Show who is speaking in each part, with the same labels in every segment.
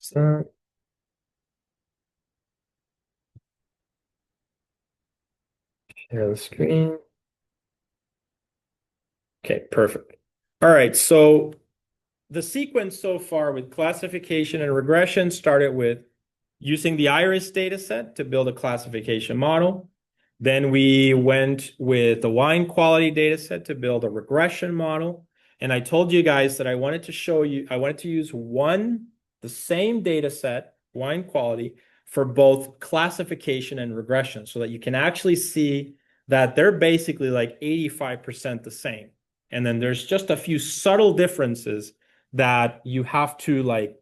Speaker 1: So, share the screen. Okay, perfect. All right, so the sequence so far with classification and regression started with using the iris dataset to build a classification model. Then we went with the wine quality dataset to build a regression model. And I told you guys that I wanted to show you, I wanted to use the same dataset, wine quality, for both classification and regression so that you can actually see that they're basically like 85% the same. And then there's just a few subtle differences that you have to like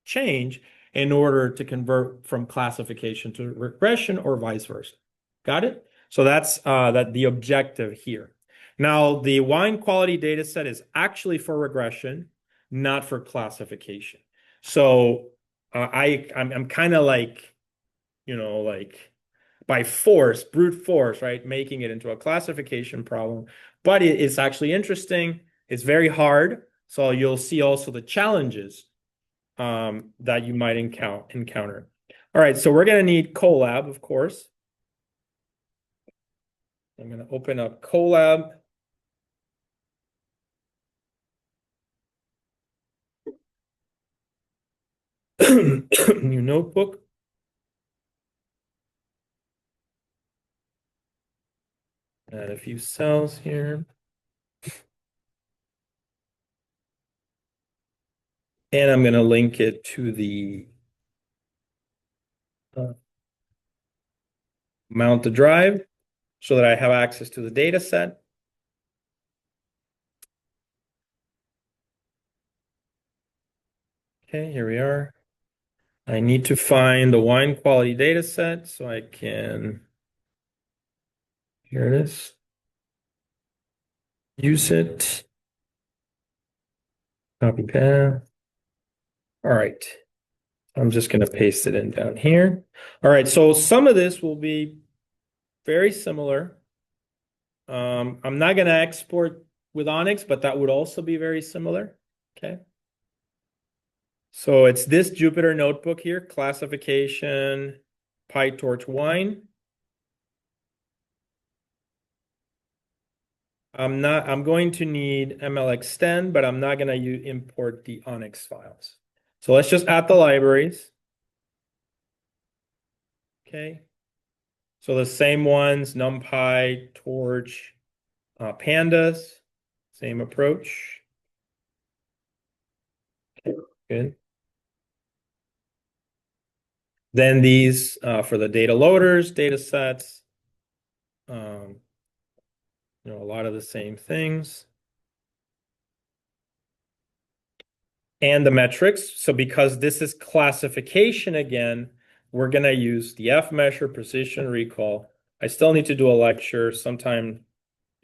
Speaker 1: change in order to convert from classification to regression or vice versa. Got it? So that's the objective here. Now, the wine quality data set is actually for regression, not for classification. So I'm kind of like, like by force, brute force, right, making it into a classification problem. But it's actually interesting. It's very hard. So you'll see also the challenges that you might encounter. All right, so we're going to need Colab, of course. I'm going to open up Colab. New notebook. Add a few cells here. And I'm going to link it to the mount the drive so that I have access to the data set. Okay, here we are. I need to find the wine quality data set so I can, here it is, use it, copy path. All right, I'm just going to paste it in down here. All right, so some of this will be very similar. I'm not going to export with Onyx, but that would also be very similar. Okay. So it's this Jupyter notebook here, classification, PyTorch wine. I'm going to need ML extend, but I'm not going to import the Onyx files. So let's just add the libraries. Okay. So the same ones, NumPy, Torch, Pandas, same approach. Okay, good. Then these for the data loaders, data sets, a lot of the same things. And the metrics. So because this is classification again, we're going to use the F measure, precision, recall. I still need to do a lecture sometime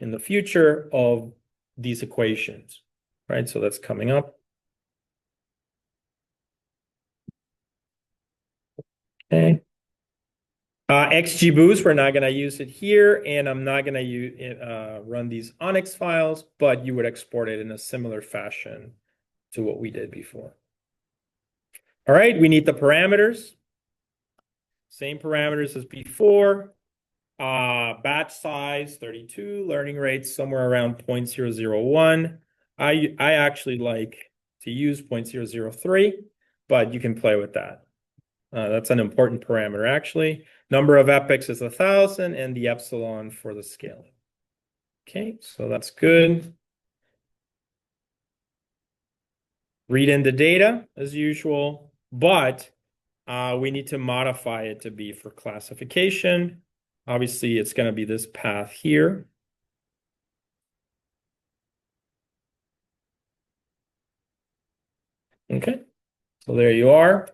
Speaker 1: in the future of these equations, right? So that's coming up. Okay. XGBoost, we're not going to use it here, and I'm not going to run these Onyx files, but you would export it in a similar fashion to what we did before. All right, we need the parameters. Same parameters as before. Batch size 32, learning rate somewhere around 0.001. I actually like to use 0.003, but you can play with that. That's an important parameter, actually. Number of epochs is 1,000, and the epsilon for the scaling. Okay, so that's good. Read in the data as usual, but we need to modify it to be for classification. Obviously, it's going to be this path here. Okay, so there you are.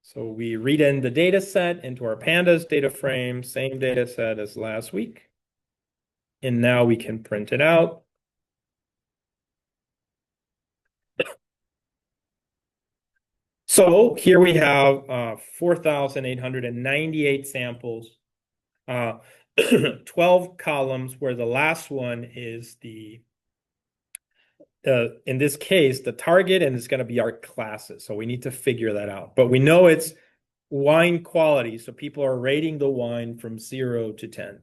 Speaker 1: So we read in the data set into our pandas data frame, same data set as last week. And now we can print it out. So here we have 4,898 samples, 12 columns, where the last one is in this case, the target, and it's going to be our classes. So we need to figure that out. But we know it's wine quality. So people are rating the wine from 0 to 10.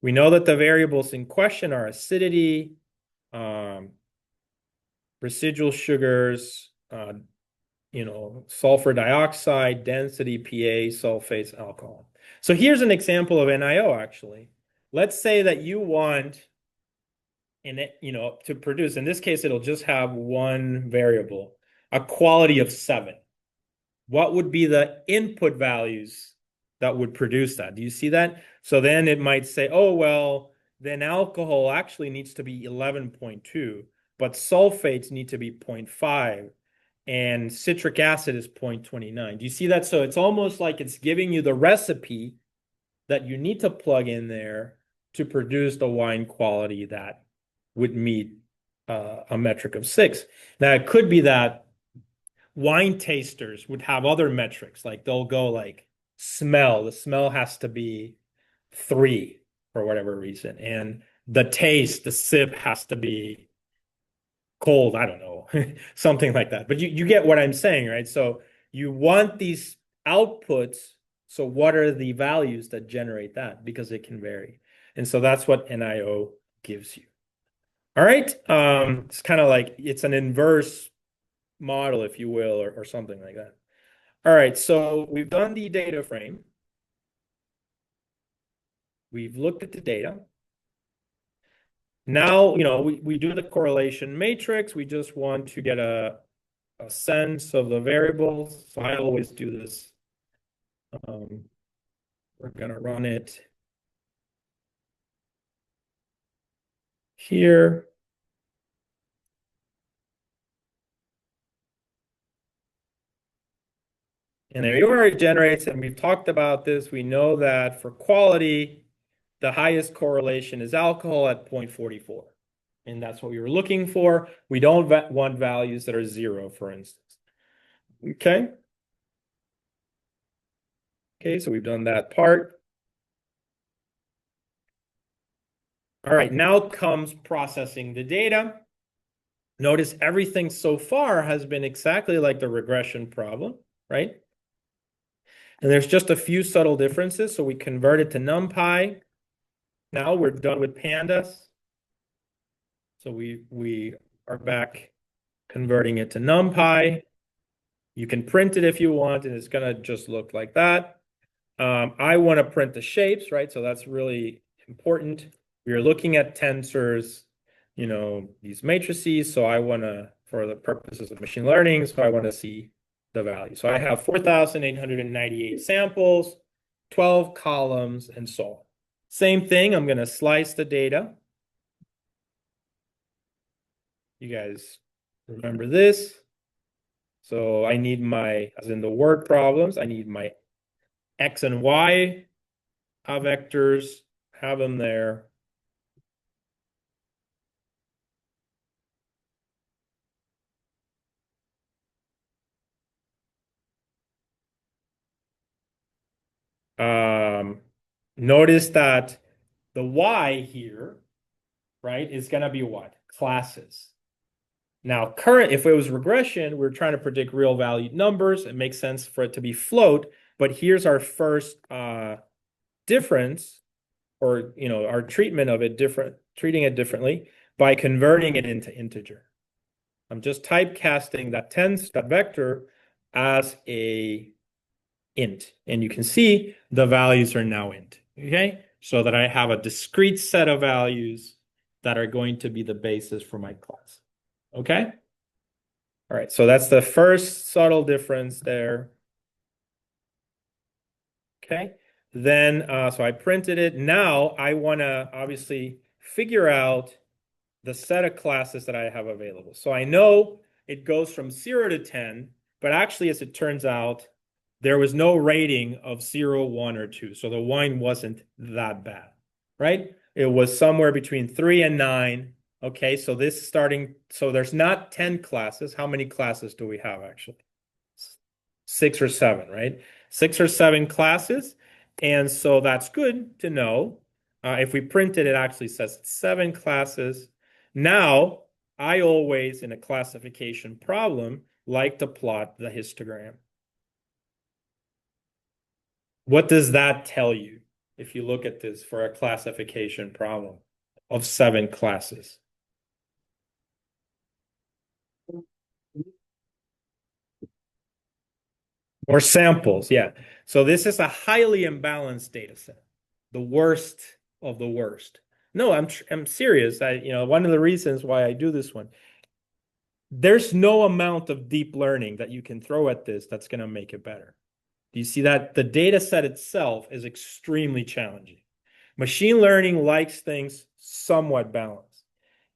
Speaker 1: We know that the variables in question are acidity, residual sugars, sulfur dioxide, density, pH, sulfates, alcohol. So here's an example of NIO, actually. Let's say that you want to produce, in this case, it'll just have one variable, a quality of 7. What would be the input values that would produce that? Do you see that? So then it might say, oh, well, then alcohol actually needs to be 11.2, but sulfates need to be 0.5, and citric acid is 0.29. Do you see that? So it's almost like it's giving you the recipe that you need to plug in there to produce the wine quality that would meet a metric of 6. Now, it could be that wine tasters would have other metrics, like they'll go like smell. The smell has to be 3 for whatever reason. And the taste, the sip has to be cold. I don't know, something like that. But you get what I'm saying, right? So you want these outputs. So what are the values that generate that? Because it can vary. And so that's what NIO gives you. All right. It's kind of like it's an inverse model, if you will, or something like that. All right. So we've done the data frame. We've looked at the data. Now, we do the correlation matrix. We just want to get a sense of the variables. So I always do this. We're going to run it here. And there you are, it generates, and we've talked about this. We know that for quality, the highest correlation is alcohol at 0.44. And that's what we were looking for. We don't want values that are 0, for instance. Okay. Okay, so we've done that part. All right, now comes processing the data. Notice everything so far has been exactly like the regression problem, right? And there's just a few subtle differences. So we convert it to NumPy. Now we're done with pandas. So we are back converting it to NumPy. You can print it if you want, and it's going to just look like that. I want to print the shapes, right? So that's really important. We are looking at tensors, these matrices. So I want to, for the purposes of machine learning, so I want to see the value. So I have 4,898 samples, 12 columns, and so on. Same thing, I'm going to slice the data. You guys remember this? So I need as in the word problems, I need my X and Y vectors, have them there. Notice that the Y here, right, is going to be what? Classes. Now, if it was regression, we're trying to predict real valued numbers. It makes sense for it to be float, but here's our first difference, or our treatment of it treating it differently by converting it into integer. I'm just typecasting that vector as a int, and you can see the values are now int. Okay, so that I have a discrete set of values that are going to be the basis for my class. Okay. All right. So that's the first subtle difference there. Okay. Then, so I printed it. Now I want to obviously figure out the set of classes that I have available. So I know it goes from 0 to 10, but actually, as it turns out, there was no rating of 0, 1, or 2. So the wine wasn't that bad, right? It was somewhere between 3 and 9. Okay, so so there's not 10 classes. How many classes do we have actually? 6 or 7, right? 6 or 7 classes. And so that's good to know. If we print it, it actually says 7 classes. Now, I always, in a classification problem, like to plot the histogram. What does that tell you if you look at this for a classification problem of 7 classes? Or samples, yeah. So this is a highly imbalanced data set, the worst of the worst. No, I'm serious. One of the reasons why I do this one, there's no amount of deep learning that you can throw at this that's going to make it better. Do you see that? The data set itself is extremely challenging. Machine learning likes things somewhat balanced.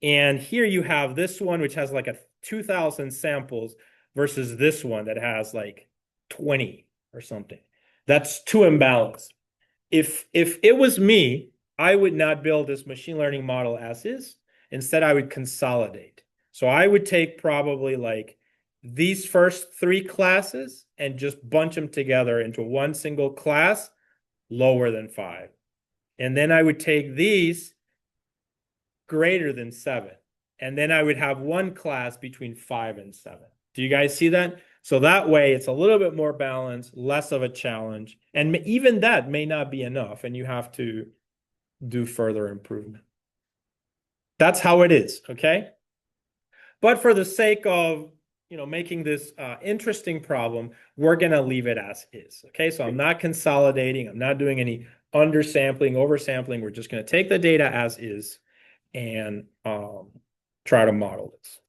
Speaker 1: And here you have this one, which has like 2,000 samples versus this one that has like 20 or something. That's too imbalanced. If it was me, I would not build this machine learning model as is. Instead, I would consolidate. So I would take probably like these first 3 classes and just bunch them together into one single class lower than 5. And then I would take these greater than 7. And then I would have one class between 5 and 7. Do you guys see that? So that way it's a little bit more balanced, less of a challenge. And even that may not be enough, and you have to do further improvement. That's how it is, okay? But for the sake of making this interesting problem, we're going to leave it as is, okay? So I'm not consolidating. I'm not doing any undersampling, oversampling. We're just going to take the data as is and try to model this.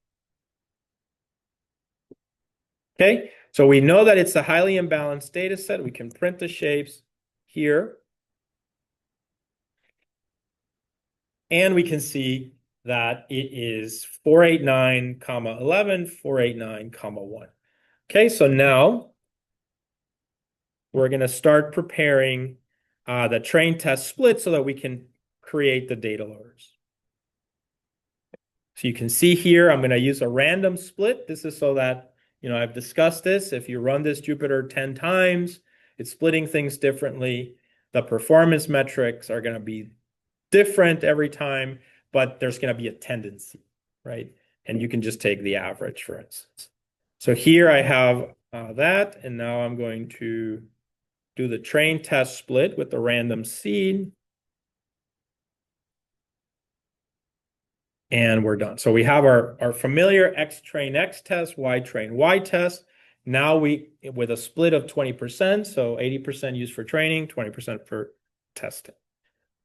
Speaker 1: Okay, so we know that it's a highly imbalanced data set. We can print the shapes here. And we can see that it is 489, 11, 489, 1. Okay, so now we're going to start preparing the train test split so that we can create the data loaders. So you can see here, I'm going to use a random split. This is so that, I've discussed this. If you run this Jupyter 10 times, it's splitting things differently. The performance metrics are going to be different every time, but there's going to be a tendency, right? And you can just take the average, for instance. So here I have that, and now I'm going to do the train test split with the random seed. And we're done. So we have our familiar X train X test, Y train Y test. Now with a split of 20%, so 80% used for training, 20% for testing.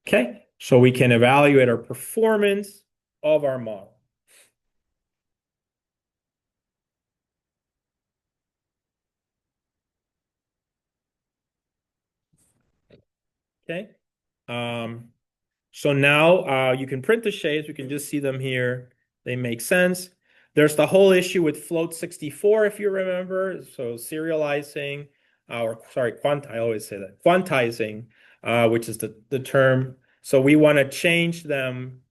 Speaker 1: Okay, so we can evaluate our performance of our model. Okay, so now you can print the shapes. We can just see them here. They make sense. There's the whole issue with float 64, if you remember. So serializing, I always say that, quantizing, which is the term. So we want to change them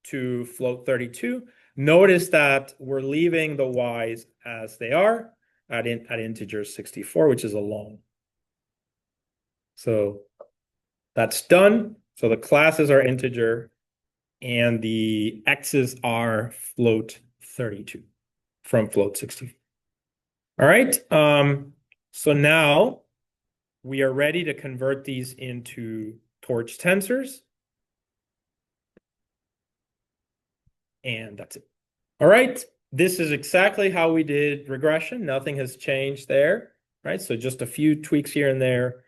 Speaker 1: to float 32. Notice that we're leaving the y's as they are at integer 64, which is a long. So that's done. So the classes are integer and the x's are float 32 from float 64. All right. So now we are ready to convert these into torch tensors. And that's it. All right. This is exactly how we did regression. Nothing has changed there, right? So just a few tweaks here and there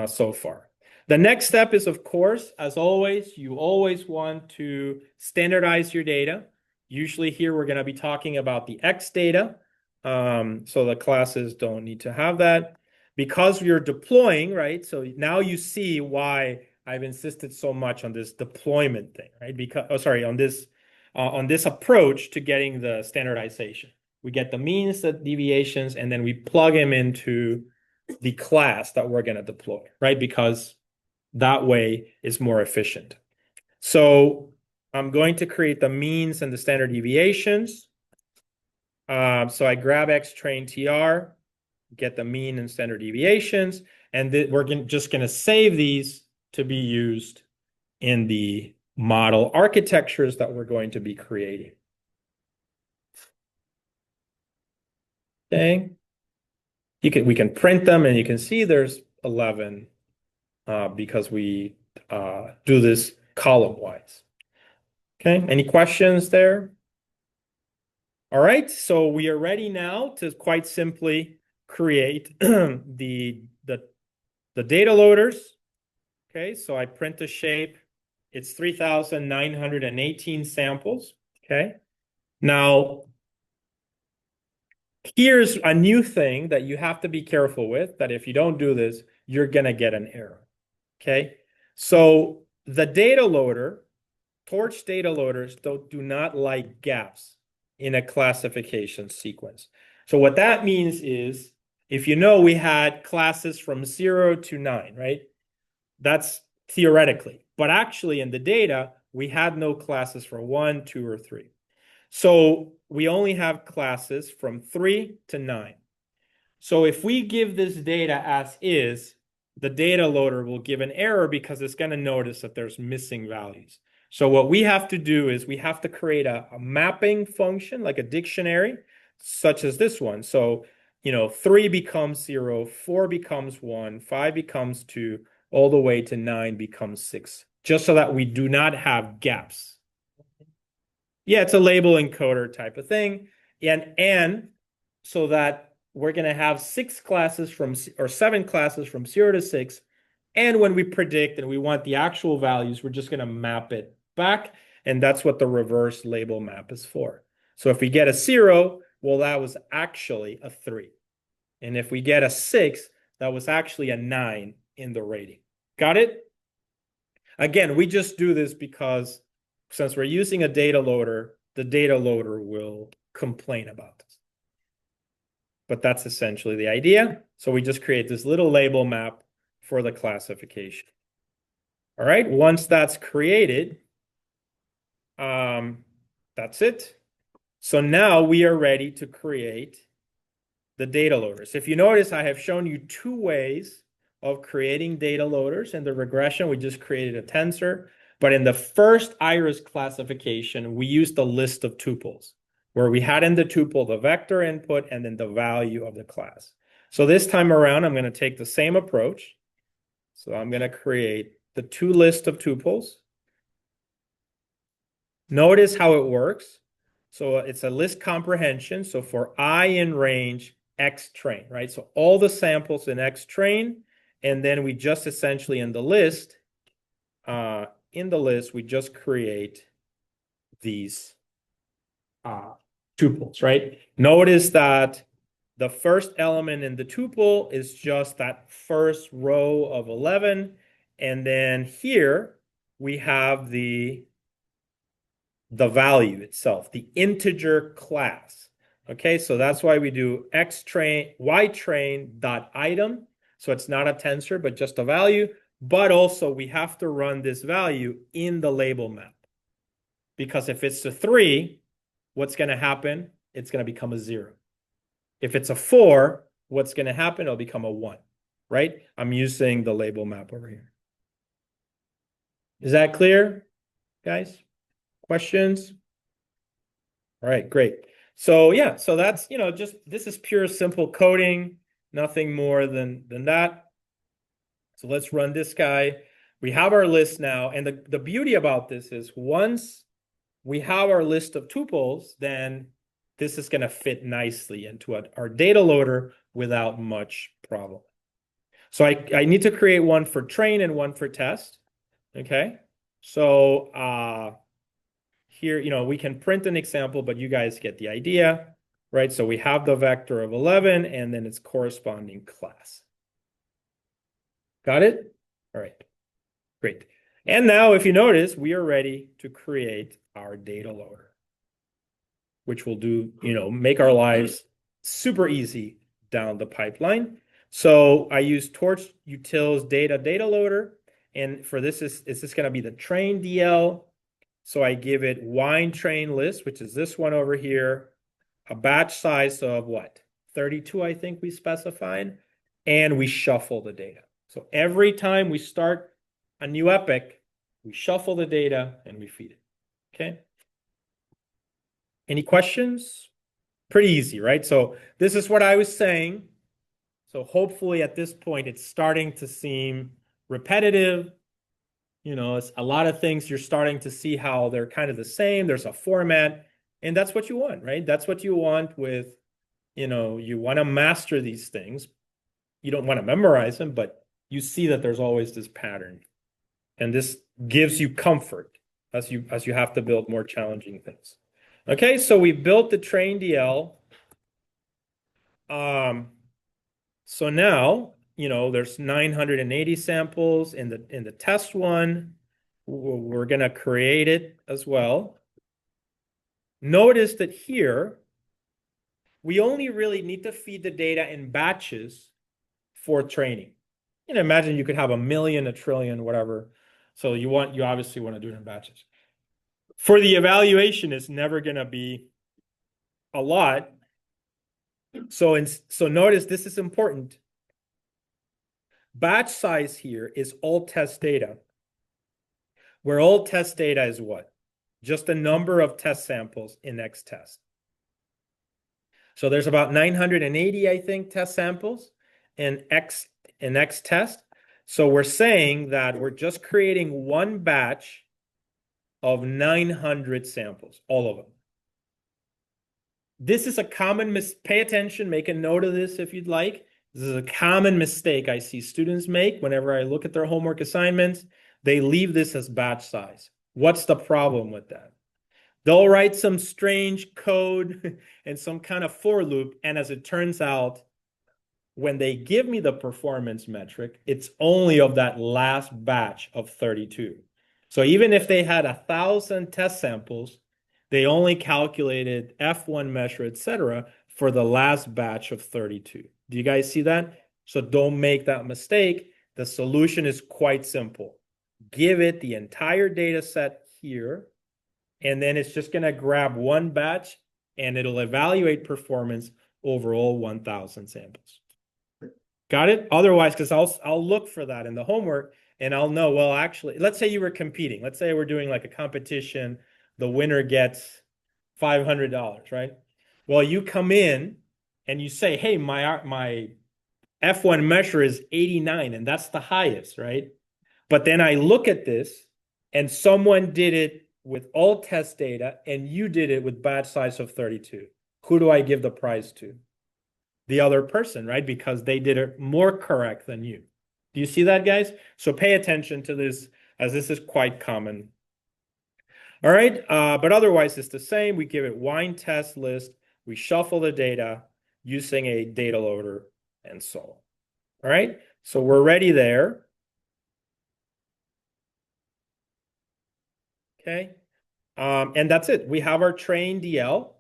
Speaker 1: so far. The next step is, of course, as always, you always want to standardize your data. Usually here we're going to be talking about the X data. So the classes don't need to have that. Because you're deploying, right? So now you see why I've insisted so much on this deployment thing, right? Because, on this approach to getting the standardization. We get the means, the deviations, and then we plug them into the class that we're going to deploy, right? Because that way is more efficient. So I'm going to create the means and the standard deviations. So I grab X train TR, get the mean and standard deviations, and we're just going to save these to be used in the model architectures that we're going to be creating. Okay. We can print them and you can see there's 11 because we do this column-wise. Okay, any questions there? All right, so we are ready now to quite simply create the data loaders. Okay, so I print a shape. It's 3,918 samples. Okay, now here's a new thing that you have to be careful with, that if you don't do this, you're gonna get an error. Okay, so the data loader, Torch data loaders do not like gaps in a classification sequence. So what that means is, if you know we had classes from 0 to 9, right? That's theoretically. But actually in the data, we had no classes for 1, 2, or 3. So we only have classes from 3 to 9. So if we give this data as is, the data loader will give an error because it's going to notice that there's missing values. So what we have to do is we have to create a mapping function, like a dictionary, such as this one. So, 3 becomes 0, 4 becomes 1, 5 becomes 2, all the way to 9 becomes 6, just so that we do not have gaps. Yeah, it's a label encoder type of thing. And so that we're going to have 7 classes from 0 to 6. And when we predict and we want the actual values, we're just going to map it back. And that's what the reverse label map is for. So if we get a 0, well, that was actually a 3. And if we get a 6, that was actually a 9 in the rating. Got it? Again, we just do this because since we're using a data loader, the data loader will complain about this. But that's essentially the idea. So we just create this little label map for the classification. All right, once that's created, that's it. So now we are ready to create the data loaders. If you notice, I have shown you 2 ways of creating data loaders. In the regression, we just created a tensor. But in the first iris classification, we used a list of tuples, where we had in the tuple the vector input and then the value of the class. So this time around, I'm going to take the same approach. So I'm going to create the 2 lists of tuples. Notice how it works. So it's a list comprehension. So for I in range, X train, right? So all the samples in X train, and then we just essentially in the list, we just create these tuples, right? Notice that the first element in the tuple is just that first row of 11. And then here we have the value itself, the integer class. Okay, so that's why we do X train, Y train dot item. So it's not a tensor, but just a value. But also we have to run this value in the label map. Because if it's a 3, what's going to happen? It's going to become a 0. If it's a 4, what's going to happen? It'll become a 1, right? I'm using the label map over here. Is that clear, guys? Questions? All right, great. So yeah, so that's, just this is pure simple coding, nothing more than that. So let's run this guy. We have our list now. And the beauty about this is once we have our list of tuples, then this is going to fit nicely into our data loader without much problem. So I need to create one for train and one for test. Okay. So here, we can print an example, but you guys get the idea, right? So we have the vector of 11 and then its corresponding class. Got it? All right, great. And now if you notice, we are ready to create our data loader, which will do, make our lives super easy down the pipeline. So I use Torch utils data loader. And for this is going to be the train DL. So I give it wine train list, which is this one over here, a batch size of what? 32, I think we specified. And we shuffle the data. So every time we start a new epoch, we shuffle the data and we feed it. Okay. Any questions? Pretty easy, right? So this is what I was saying. So hopefully at this point, it's starting to seem repetitive. You know, it's a lot of things you're starting to see how they're kind of the same. There's a format, and that's what you want, right? That's what you want with, you know, you want to master these things. You don't want to memorize them, but you see that there's always this pattern. And this gives you comfort as you have to build more challenging things. Okay, so we built the train DL. So now, you know, there's 980 samples in the test one. We're going to create it as well. Notice that here, we only really need to feed the data in batches for training. You know, imagine you could have a million, a trillion, whatever. So you obviously want to do it in batches. For the evaluation, it's never going to be a lot. So notice this is important. Batch size here is all test data, where all test data is what? Just the number of test samples in X test. So there's about 980, I think, test samples in X test. So we're saying that we're just creating one batch of 900 samples, all of them. This is a common pay attention, make a note of this if you'd like. This is a common mistake I see students make whenever I look at their homework assignments. They leave this as batch size. What's the problem with that? They'll write some strange code and some kind of for loop, and as it turns out, when they give me the performance metric, it's only of that last batch of 32. So even if they had 1,000 test samples, they only calculated F1 measure, etc., for the last batch of 32. Do you guys see that? So don't make that mistake. The solution is quite simple. Give it the entire data set here, and then it's just going to grab one batch, and it'll evaluate performance over all 1,000 samples. Got it? Otherwise, because I'll look for that in the homework, and I'll know, well, actually, let's say you were competing. Let's say we're doing like a competition. The winner gets $500, right? Well, you come in and you say, hey, my F1 measure is 89, and that's the highest, right? But then I look at this, and someone did it with all test data, and you did it with batch size of 32. Who do I give the prize to? The other person, right? Because they did it more correct than you. Do you see that, guys? So pay attention to this, as this is quite common. All right, but otherwise it's the same. We give it wine test list. We shuffle the data using a data loader and so on. All right, so we're ready there. Okay, and that's it. We have our train DL.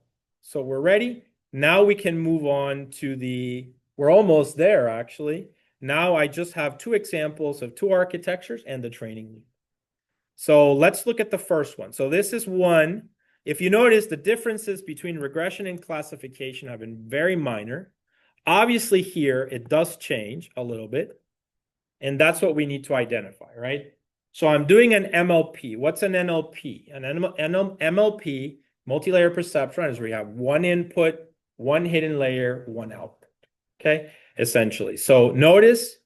Speaker 1: So we're ready. Now we can move on to we're almost there actually. Now I just have two examples of two architectures and the training loop. So let's look at the first one. So this is one. If you notice, the differences between regression and classification have been very minor. Obviously here, it does change a little bit. And that's what we need to identify, right? So I'm doing an MLP. What's an NLP? An MLP, multi-layer perceptron, is where you have one input, one hidden layer, one output, okay? Essentially. So notice,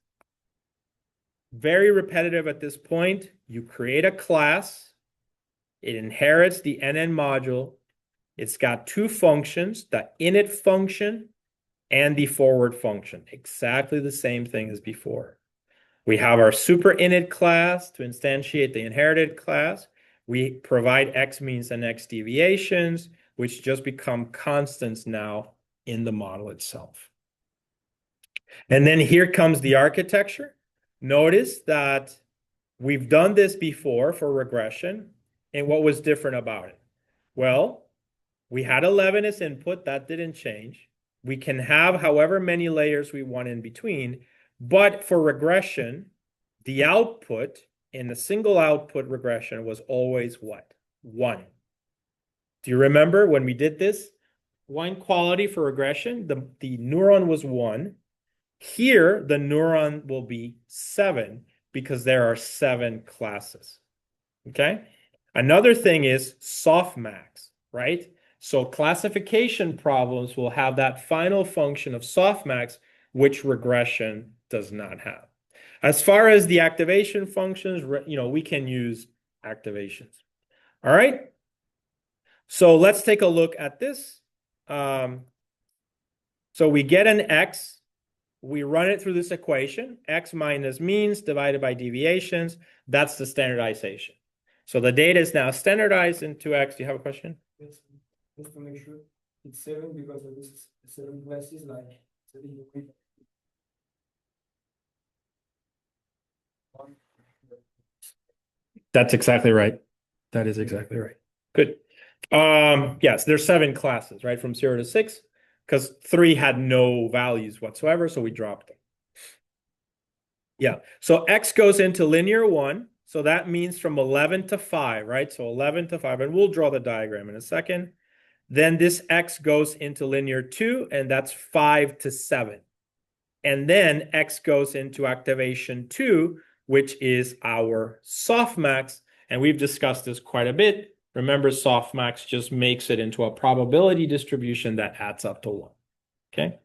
Speaker 1: very repetitive at this point. You create a class. It inherits the NN module. It's got two functions, the init function and the forward function. Exactly the same thing as before. We have our super init class to instantiate the inherited class. We provide X means and X deviations, which just become constants now in the model itself. And then here comes the architecture. Notice that we've done this before for regression. And what was different about it? Well, we had 11 as input. That didn't change. We can have however many layers we want in between. But for regression, the output in a single output regression was always what? 1. Do you remember when we did this? Wine quality for regression, the neuron was 1. Here, the neuron will be 7 because there are 7 classes. Okay? Another thing is softmax, right? So classification problems will have that final function of softmax, which regression does not have. As far as the activation functions, we can use activations. All right. So let's take a look at this. So we get an x. We run it through this equation, x minus means divided by deviations. That's the standardization. So the data is now standardized into x. Do you have a question?
Speaker 2: Yes, just to make sure it's 7 because of this 7 classes like 7.
Speaker 1: That's exactly right. That is exactly right. Good. Yes, there's 7 classes, right? From 0 to 6, because 3 had no values whatsoever, so we dropped them. Yeah. So x goes into linear 1. So that means from 11 to 5, right? So 11 to 5, and we'll draw the diagram in a second. Then this x goes into linear 2, and that's 5 to 7. And then x goes into activation 2, which is our softmax. And we've discussed this quite a bit. Remember, softmax just makes it into a probability distribution that adds up to 1. Okay?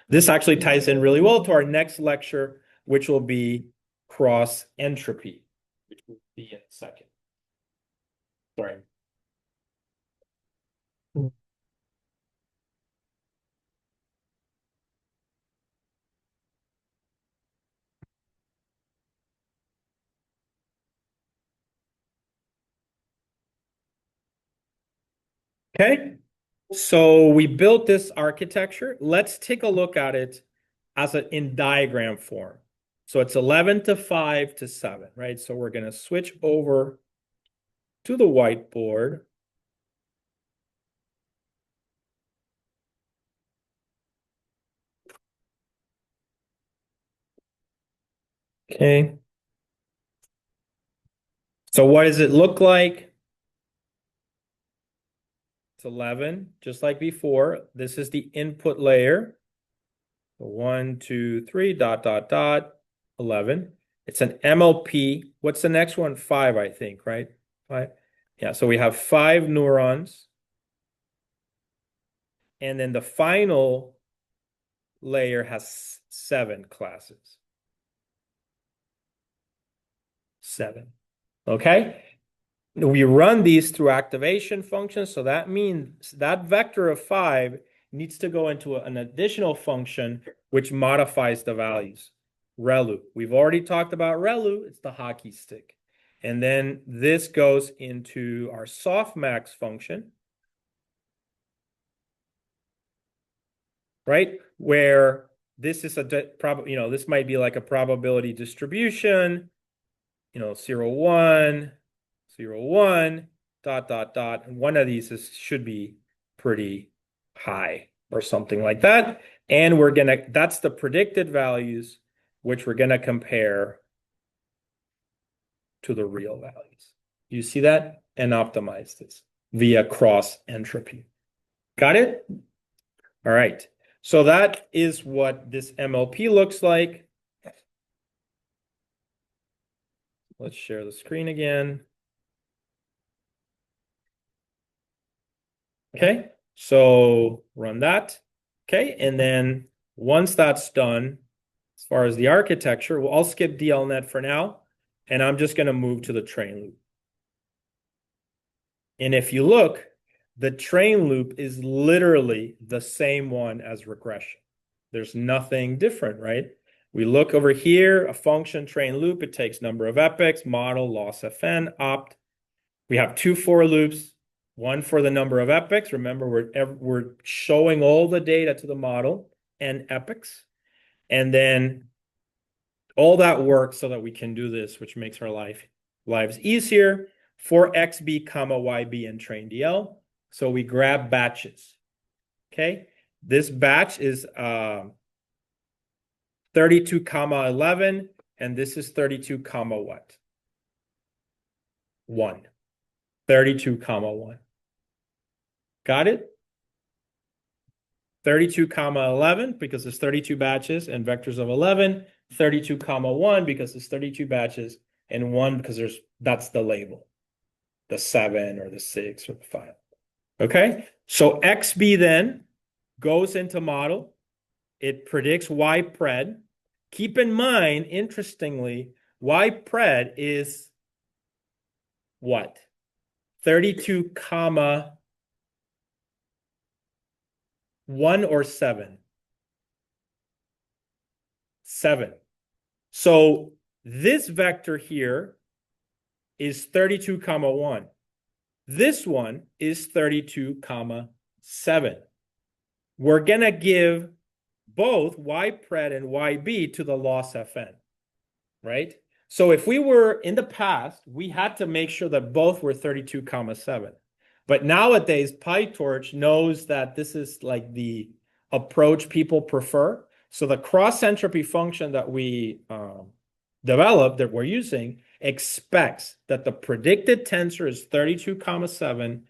Speaker 1: This actually ties in really well to our next lecture, which will be cross entropy, which will be in a second. Sorry. Okay, so we built this architecture. Let's take a look at it in diagram form. So it's 11 to 5 to 7, right? So we're going to switch over to the whiteboard. Okay. So what does it look like? It's 11, just like before. This is the input layer. 1, 2, 3, dot, dot, dot, 11. It's an MLP. What's the next one? 5, I think, right? 5. Yeah, so we have 5 neurons. And then the final layer has 7 classes. 7. Okay? We run these through activation functions. So that means that vector of 5 needs to go into an additional function which modifies the values. ReLU. We've already talked about ReLU. It's the hockey stick. And then this goes into our softmax function, right? Where this is this might be like a probability distribution, 0, 1, 0, 1, dot, dot, dot. And one of these should be pretty high or something like that. And that's the predicted values, which we're going to compare to the real values. You see that? And optimize this via cross entropy. Got it? All right. So that is what this MLP looks like. Let's share the screen again. Okay, so run that. Okay, and then once that's done, as far as the architecture, I'll skip DLNet for now, and I'm just going to move to the train loop. And if you look, the train loop is literally the same one as regression. There's nothing different, right? We look over here, a function train loop, it takes number of epochs, model, loss FN, opt. We have 2 for loops, one for the number of epochs. Remember, we're showing all the data to the model and epochs. And then all that works so that we can do this, which makes our lives easier for XB, comma, YB, and train DL. So we grab batches. Okay. This batch is 32, comma 11, and this is 32, comma what? 1. 32, comma 1. Got it? 32, comma 11, because there's 32 batches and vectors of 11. 32, comma 1, because there's 32 batches, and 1 because that's the label. The 7 or the 6 or the 5. Okay, so XB then goes into model. It predicts Y pred. Keep in mind, interestingly, Y pred is what? 32 comma 1 or 7? 7. So this vector here is 32 comma 1. This one is 32 comma 7. We're going to give both Y pred and YB to the loss Fn, right? So if we were in the past, we had to make sure that both were 32 comma 7. But nowadays, PyTorch knows that this is like the approach people prefer. So the cross entropy function that we developed, that we're using, expects that the predicted tensor is 32 comma 7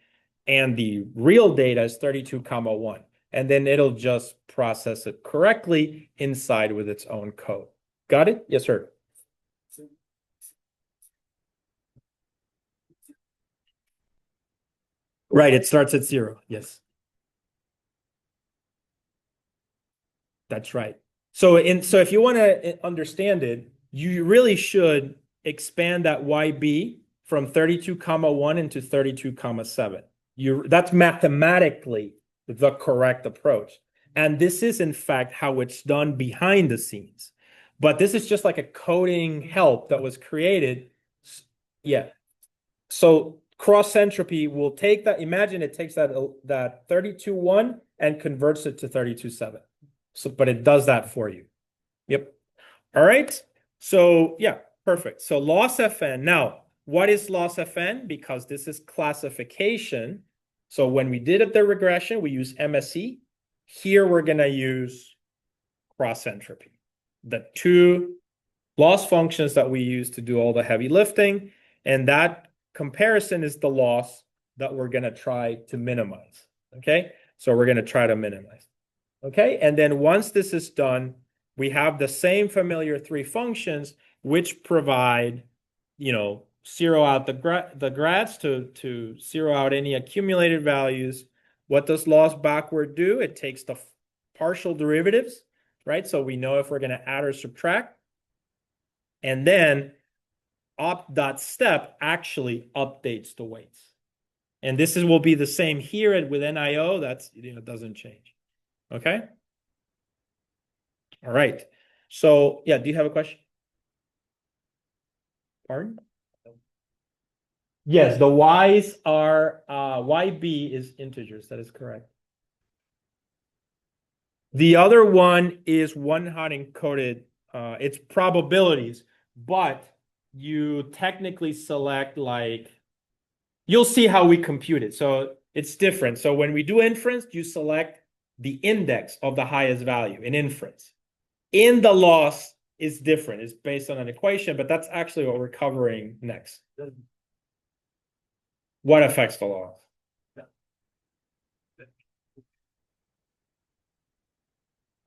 Speaker 1: and the real data is 32 comma 1. And then it'll just process it correctly inside with its own code. Got it? Yes, sir. Right, it starts at 0. Yes. That's right. So if you want to understand it, you really should expand that YB from 32 comma 1 into 32 comma 7. That's mathematically the correct approach. And this is in fact how it's done behind the scenes. But this is just like a coding help that was created. Yeah. So cross entropy will take that. Imagine it takes that 32.1 and converts it to 32.7. So, but it does that for you. Yep. All right. So yeah, perfect. So loss Fn. Now, what is loss Fn? Because this is classification. So when we did the regression, we use MSE. Here we're going to use cross entropy. The two loss functions that we use to do all the heavy lifting. And that comparison is the loss that we're going to try to minimize. Okay. So we're going to try to minimize. Okay. And then once this is done, we have the same familiar three functions, which provide, zero out the grads to zero out any accumulated values. What does loss backward do? It takes the partial derivatives, right? So we know if we're going to add or subtract. And then op.step actually updates the weights. And this will be the same here with NIO. That's, doesn't change. Okay. All right. So yeah, do you have a question? Pardon? Yes, the Y's are YB is integers. That is correct. The other one is one-hot encoded. It's probabilities, but you technically select you'll see how we compute it. So it's different. So when we do inference, you select the index of the highest value in inference. In the loss is different. It's based on an equation, but that's actually what we're covering next. What affects the loss?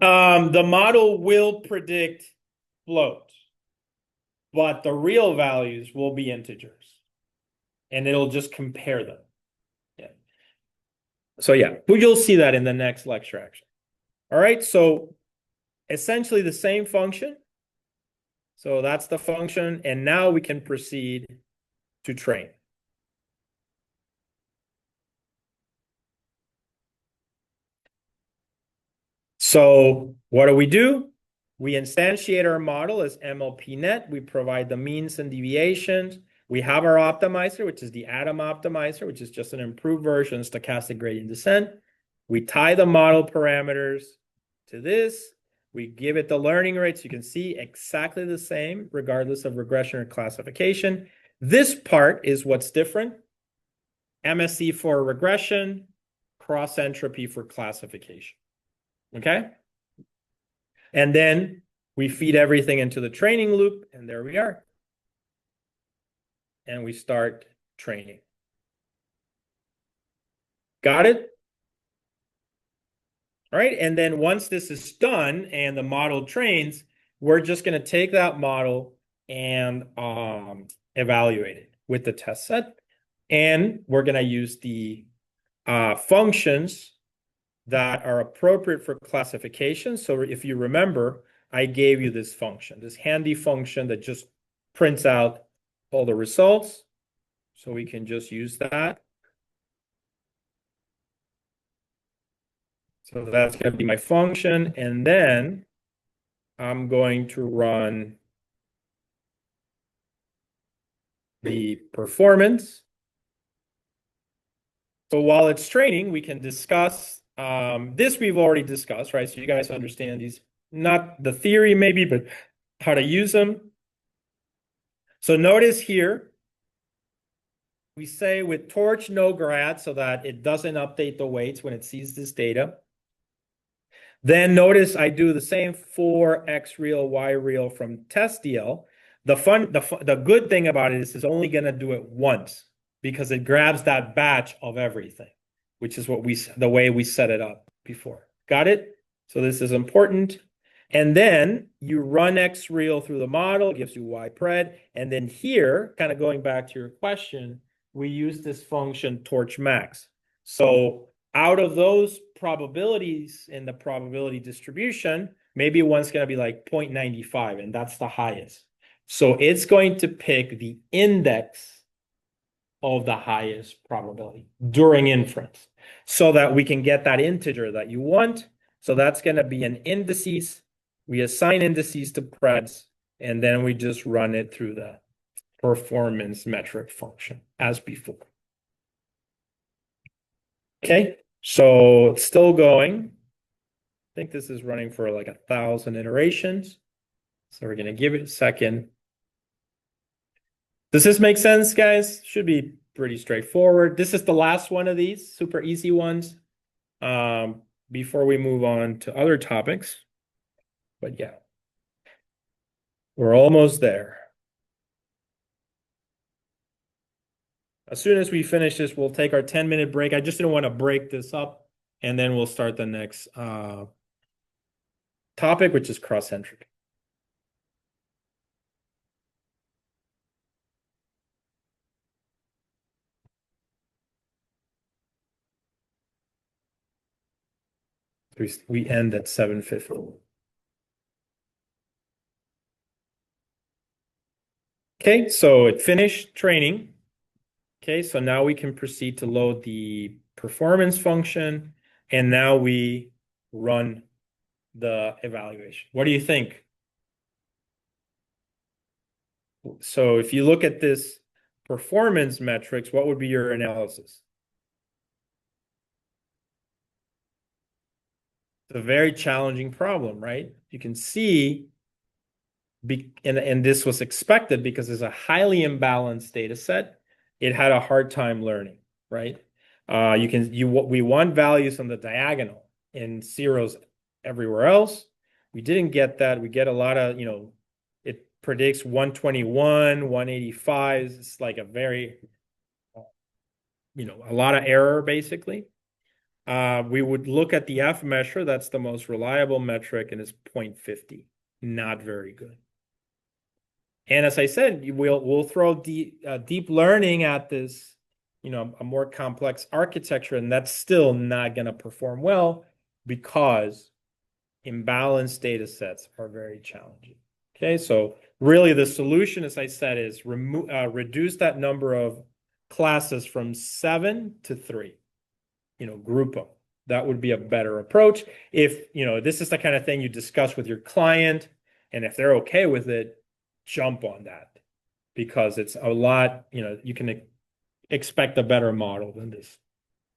Speaker 1: The model will predict float, but the real values will be integers, and it'll just compare them. Yeah. So yeah, but you'll see that in the next lecture, actually. All right, so essentially the same function. So that's the function, and now we can proceed to train. So what do? We instantiate our model as MLPnet. We provide the means and deviations. We have our optimizer, which is the Atom optimizer, which is just an improved version of stochastic gradient descent. We tie the model parameters to this. We give it the learning rates. You can see exactly the same, regardless of regression or classification. This part is what's different. MSE for regression, cross entropy for classification. Okay? And then we feed everything into the training loop, and there we are. And we start training. Got it? All right, and then once this is done and the model trains, we're just going to take that model and evaluate it with the test set. And we're going to use the functions that are appropriate for classification. So if you remember, I gave you this function, this handy function that just prints out all the results. So we can just use that. So that's going to be my function. And then I'm going to run the performance. So while it's training, we can discuss this we've already discussed, right? So you guys understand these, not the theory maybe, but how to use them. So notice here, we say with torch no grad so that it doesn't update the weights when it sees this data. Then notice I do the same for X real, Y real from test DL. The good thing about it is it's only going to do it once because it grabs that batch of everything, which is the way we set it up before. Got it? So this is important. And then you run X real through the model, it gives you Y pred. And then here, kind of going back to your question, we use this function torch max. So out of those probabilities in the probability distribution, maybe one's going to be like 0.95, and that's the highest. So it's going to pick the index of the highest probability during inference so that we can get that integer that you want. So that's going to be an indices. We assign indices to preds, and then we just run it through the performance metric function as before. Okay, so it's still going. I think this is running for like 1,000 iterations. So we're going to give it a second. Does this make sense, guys? Should be pretty straightforward. This is the last one of these super easy ones before we move on to other topics. But yeah, we're almost there. As soon as we finish this, we'll take our 10-minute break. I just didn't want to break this up, and then we'll start the next topic, which is cross entropy. We end at 7:50. Okay, so it finished training. Okay, so now we can proceed to load the performance function, and now we run the evaluation. What do you think? So if you look at this performance metrics, what would be your analysis? It's a very challenging problem, right? You can see, and this was expected because it's a highly imbalanced data set. It had a hard time learning, right? We want values on the diagonal and zeros everywhere else. We didn't get that. We get a lot of, it predicts 121, 185. It's like a very, a lot of error basically. We would look at the F measure. That's the most reliable metric, and it's 0.50. Not very good. And as I said, we'll throw deep learning at this, a more complex architecture, and that's still not going to perform well because imbalanced data sets are very challenging. Okay, so really the solution, as I said, is reduce that number of classes from 7 to 3. Group them. That would be a better approach. If, this is the kind of thing you discuss with your client, and if they're okay with it, jump on that because it's a lot, you can expect a better model than this,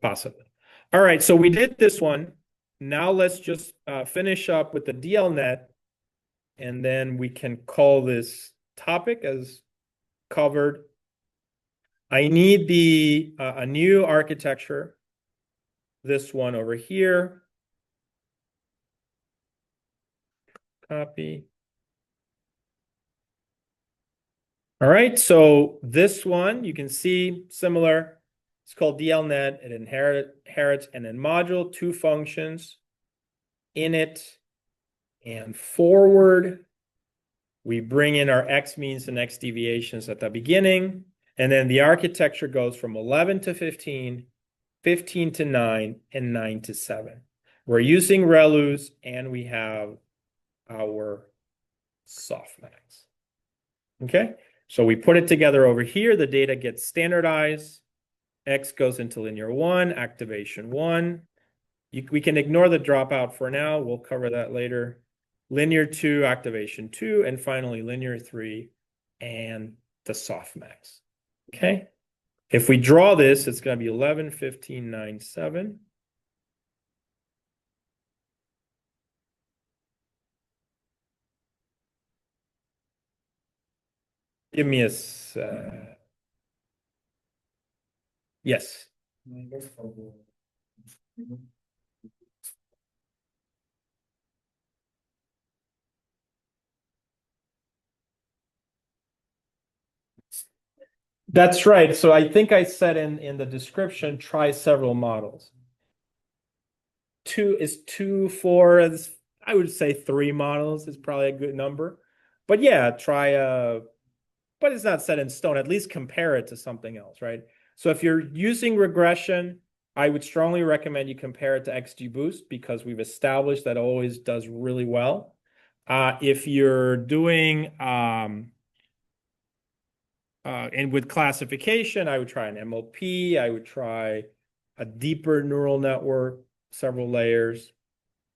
Speaker 1: possibly. All right, so we did this one. Now let's just finish up with the DLNet, and then we can call this topic as covered. I need a new architecture. This one over here. Copy. All right, so this one, you can see similar. It's called DLNet. It inherits an in module, 2 functions, init and forward. We bring in our X means and X deviations at the beginning. And then the architecture goes from 11 to 15 15 to 9, and 9 to 7. We're using ReLUs, and we have our softmax. Okay, so we put it together over here. The data gets standardized. X goes into linear 1, activation 1. We can ignore the dropout for now. We'll cover that later. Linear 2, activation 2, and finally linear 3 and the softmax. Okay, if we draw this, it's going to be 11, 15, 9, 7. Give me a yes.
Speaker 2: I guess for the.
Speaker 1: That's right. So I think I said in the description, try several models. 2 is 2, 4 is, I would say 3 models is probably a good number. But yeah, try but it's not set in stone. At least compare it to something else, right? So if you're using regression, I would strongly recommend you compare it to XGBoost because we've established that always does really well. If you're doing and with classification, I would try an MLP. I would try a deeper neural network, several layers.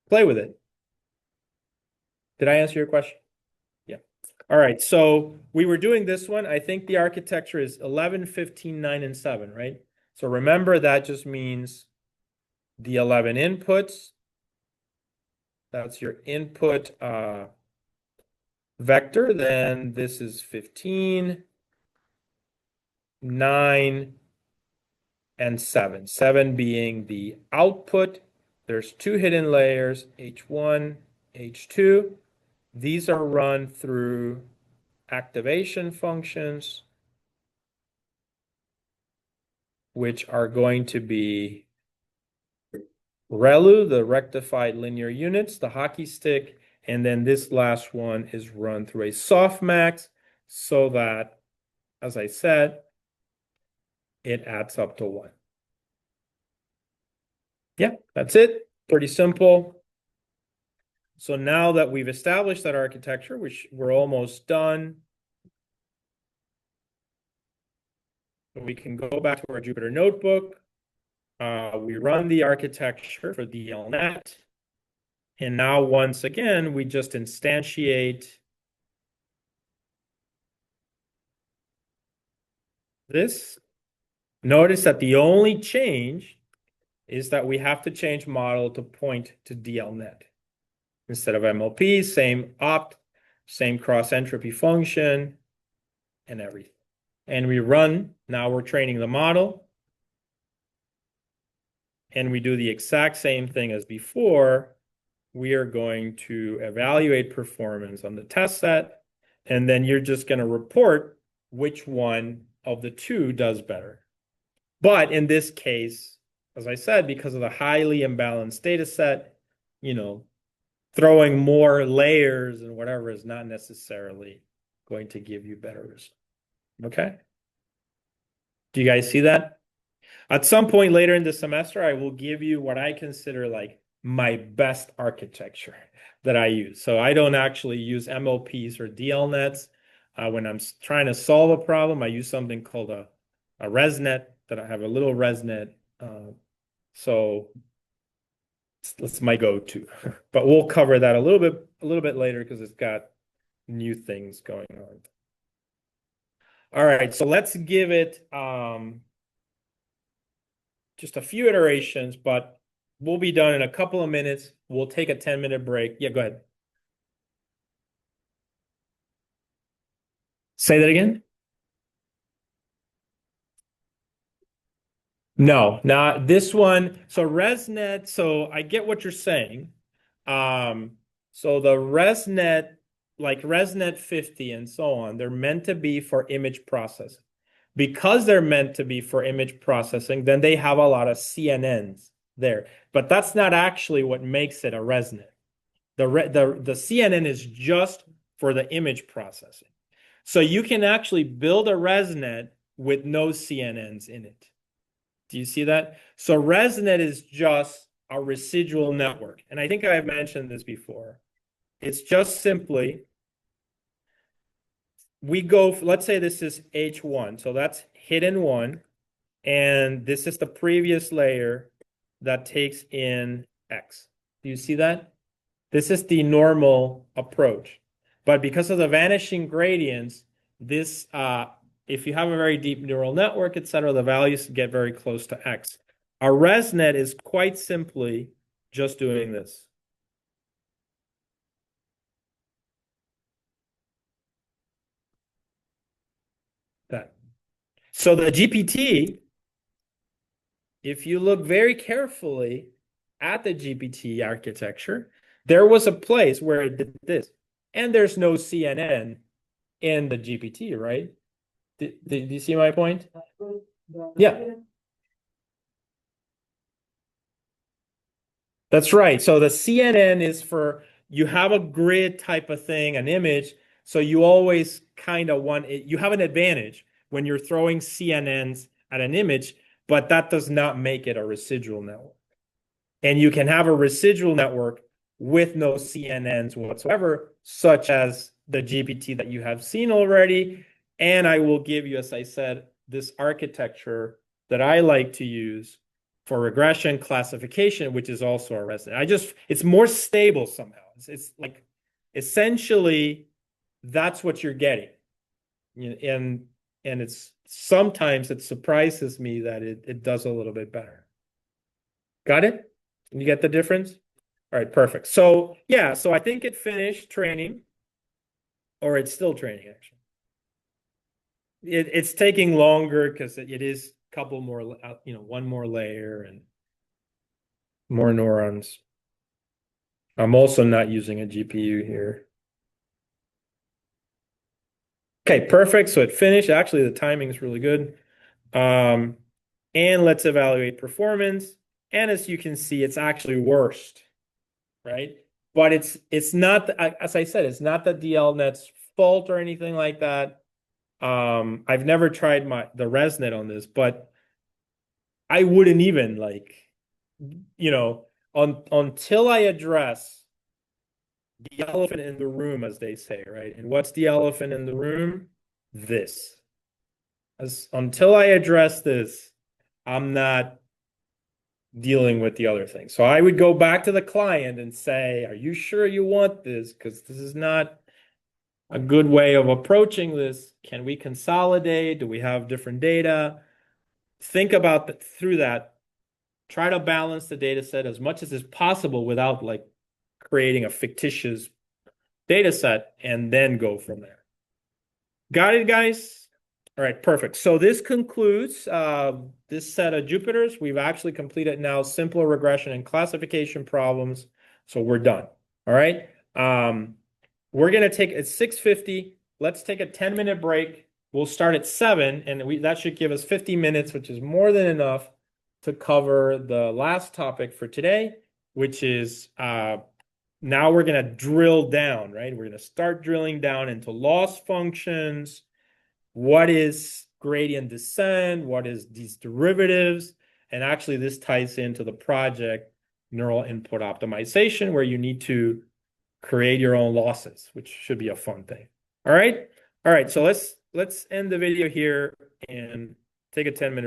Speaker 1: Play with it. Did I answer your question? Yeah. All right. So we were doing this one. I think the architecture is 11, 15, 9, and 7, right? So remember that just means the 11 inputs. That's your input vector. Then this is 15, 9, and 7. 7 being the output. There's 2 hidden layers, H1, H2. These are run through activation functions, which are going to be ReLU, the rectified linear units, the hockey stick, and then this last one is run through a softmax so that, as I said, it adds up to 1. Yeah, that's it. Pretty simple. So now that we've established that architecture, which we're almost done, we can go back to our Jupyter notebook. We run the architecture for DLNet. And now once again, we just instantiate this. Notice that the only change is that we have to change model to point to DLNet. Instead of MLP, same opt, same cross entropy function, and everything. And we run, now we're training the model. And we do the exact same thing as before. We are going to evaluate performance on the test set. And then you're just going to report which one of the 2 does better. But in this case, as I said, because of the highly imbalanced data set, throwing more layers and whatever is not necessarily going to give you better results. Okay? Do you guys see that? At some point later in the semester, I will give you what I consider like my best architecture that I use. So I don't actually use MLPs or DLNets. When I'm trying to solve a problem, I use something called a ResNet, that I have a little ResNet. So that's my go-to. But we'll cover that a little bit later because it's got new things going on. All right, so let's give it just a few iterations, but we'll be done in a couple of minutes. We'll take a 10-minute break. Yeah, go ahead. Say that again? No, not this one. So ResNet, so I get what you're saying. So the ResNet, like ResNet 50 and so on, they're meant to be for image processing. Because they're meant to be for image processing, then they have a lot of CNNs there. But that's not actually what makes it a ResNet. The CNN is just for the image processing. So you can actually build a ResNet with no CNNs in it. Do you see that? So ResNet is just a residual network. And I think I've mentioned this before. It's just simply, we go, let's say this is H1. So that's hidden one. And this is the previous layer that takes in X. Do you see that? This is the normal approach. But because of the vanishing gradients, this, if you have a very deep neural network, et cetera, the values get very close to X. Our ResNet is quite simply just doing this. That. So the GPT, if you look very carefully at the GPT architecture, there was a place where it did this. And there's no CNN in the GPT, right? Did you see my point? Yeah. That's right. So the CNN is for, you have a grid type of thing, an image. So you always kind of want it, you have an advantage when you're throwing CNNs at an image, but that does not make it a residual network. And you can have a residual network with no CNNs whatsoever, such as the GPT that you have seen already. And I will give you, as I said, this architecture that I like to use for regression classification, which is also a ResNet. It's more stable somehow. It's like essentially that's what you're getting. And it's sometimes it surprises me that it does a little bit better. Got it? You get the difference? All right, perfect. So yeah, so I think it finished training, or it's still training actually. It's taking longer because it is a couple more, one more layer and more neurons. I'm also not using a GPU here. Okay, perfect. So it finished. Actually, the timing is really good. And let's evaluate performance. And as you can see, it's actually worst, right? But it's not, as I said, it's not the DLNet's fault or anything like that. I've never tried the ResNet on this, but I wouldn't even until I address the elephant in the room, as they say, right? And what's the elephant in the room? This. Until I address this, I'm not dealing with the other thing. So I would go back to the client and say, are you sure you want this? Because this is not a good way of approaching this. Can we consolidate? Do we have different data? Think about through that. Try to balance the data set as much as is possible without creating a fictitious data set and then go from there. Got it, guys? All right, perfect. So this concludes this set of Jupiters. We've actually completed now simple regression and classification problems. So we're done. All right. We're going to take at 6:50. Let's take a 10-minute break. We'll start at 7, and that should give us 50 minutes, which is more than enough to cover the last topic for today, which is now we're going to drill down, right? We're going to start drilling down into loss functions. What is gradient descent? What is these derivatives? And actually, this ties into the project neural input optimization, where you need to create your own losses, which should be a fun thing. All right. So let's end the video here and take a 10-minute